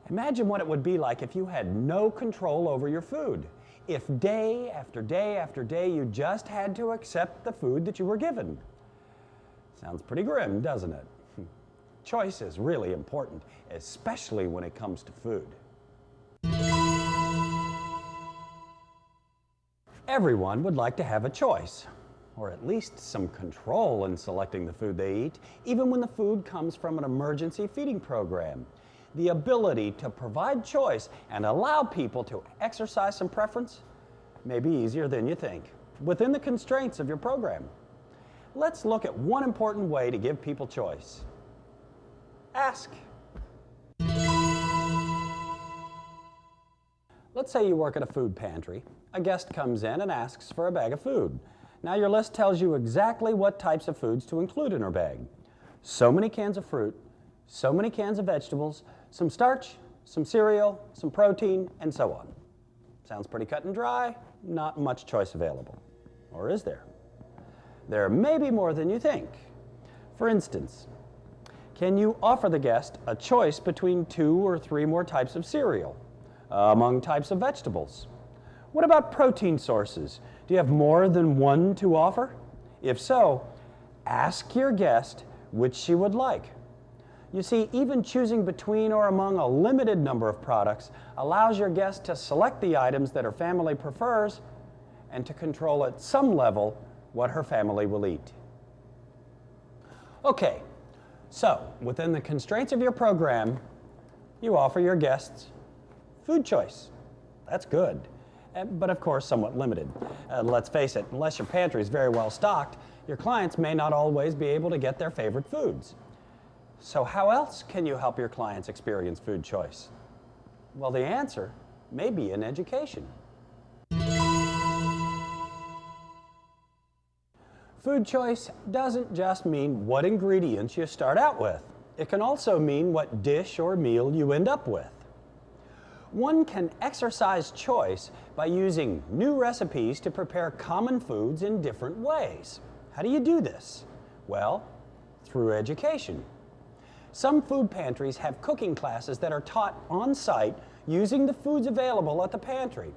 Imagine what it would be like if you had no control over your food. If day after day after day you just had to accept the food that you were given. Sounds pretty grim, doesn't it? Choice is really important, especially when it comes to food. Everyone would like to have a choice, or at least some control in selecting the food they eat, even when the food comes from an emergency feeding program. The ability to provide choice and allow people to exercise some preference may be easier than you think, within the constraints of your program. Let's look at one important way to give people choice. Ask. Let's say you work at a food pantry. A guest comes in and asks for a bag of food. Now your list tells you exactly what types of foods to include in her bag. So many cans of fruit, so many cans of vegetables, some starch, some cereal, some protein, and so on. Sounds pretty cut and dry, not much choice available. Or is there? There may be more than you think. For instance, can you offer the guest a choice between 2 or 3 more types of cereal, among types of vegetables? What about protein sources? Do you have more than one to offer? If so, ask your guest which she would like. You see, even choosing between or among a limited number of products allows your guest to select the items that her family prefers and to control at some level what her family will eat. Okay, so within the constraints of your program, you offer your guests food choice. That's good, but of course somewhat limited. Let's face it, unless your pantry is very well stocked, your clients may not always be able to get their favorite foods. So how else can you help your clients experience food choice? Well, the answer may be in education. Food choice doesn't just mean what ingredients you start out with. It can also mean what dish or meal you end up with. One can exercise choice by using new recipes to prepare common foods in different ways. How do you do this? Well, through education. Some food pantries have cooking classes that are taught on site using the foods available at the pantry.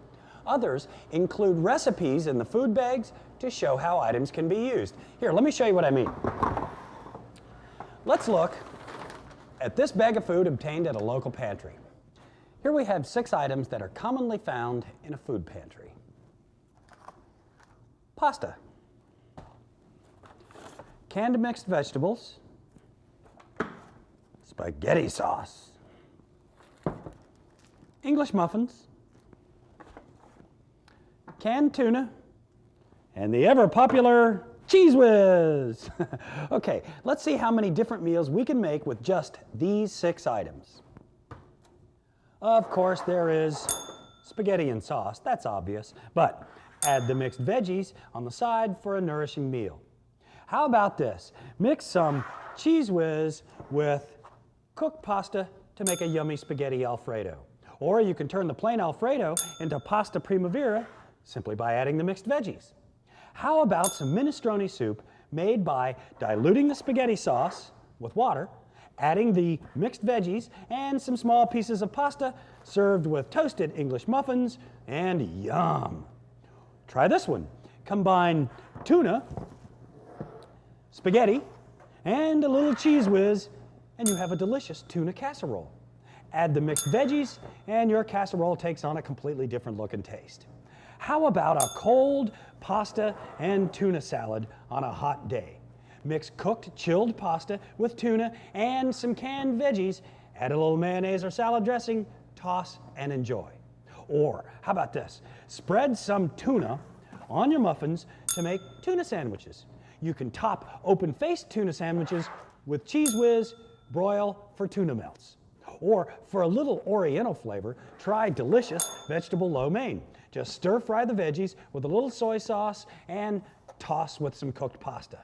Others include recipes in the food bags to show how items can be used. Here, let me show you what I mean. Let's look at this bag of food obtained at a local pantry. Here we have 6 items that are commonly found in a food pantry. Pasta, canned mixed vegetables, spaghetti sauce, English muffins, canned tuna, and the ever-popular Cheese Whiz. Okay, let's see how many different meals we can make with just these 6 items. Of course, there is spaghetti and sauce, that's obvious, but add the mixed veggies on the side for a nourishing meal. How about this? Mix some Cheese Whiz with cooked pasta to make a yummy spaghetti Alfredo. Or you can turn the plain Alfredo into pasta primavera simply by adding the mixed veggies. How about some minestrone soup made by diluting the spaghetti sauce with water, adding the mixed veggies and some small pieces of pasta served with toasted English muffins, and yum! Try this one. Combine tuna, spaghetti, and a little Cheese Whiz, and you have a delicious tuna casserole. Add the mixed veggies, and your casserole takes on a completely different look and taste. How about a cold pasta and tuna salad on a hot day? Mix cooked, chilled pasta with tuna and some canned veggies, add a little mayonnaise or salad dressing, toss and enjoy. Or how about this? Spread some tuna on your muffins to make tuna sandwiches. You can top open-faced tuna sandwiches with Cheese Whiz, broil for tuna melts. Or for a little Oriental flavor, try delicious vegetable lo mein. Just stir fry the veggies with a little soy sauce and toss with some cooked pasta.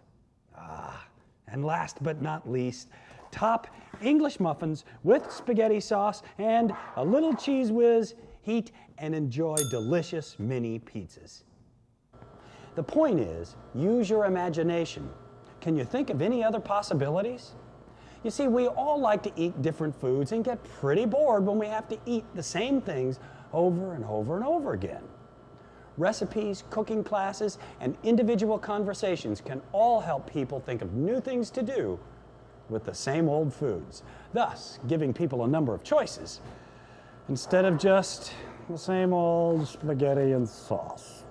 And last but not least, top English muffins with spaghetti sauce and a little Cheese Whiz, heat and enjoy delicious mini pizzas. The point is, use your imagination. Can you think of any other possibilities? You see, we all like to eat different foods and get pretty bored when we have to eat the same things over and over and over again. Recipes, cooking classes, and individual conversations can all help people think of new things to do with the same old foods, thus giving people a number of choices instead of just the same old spaghetti and sauce.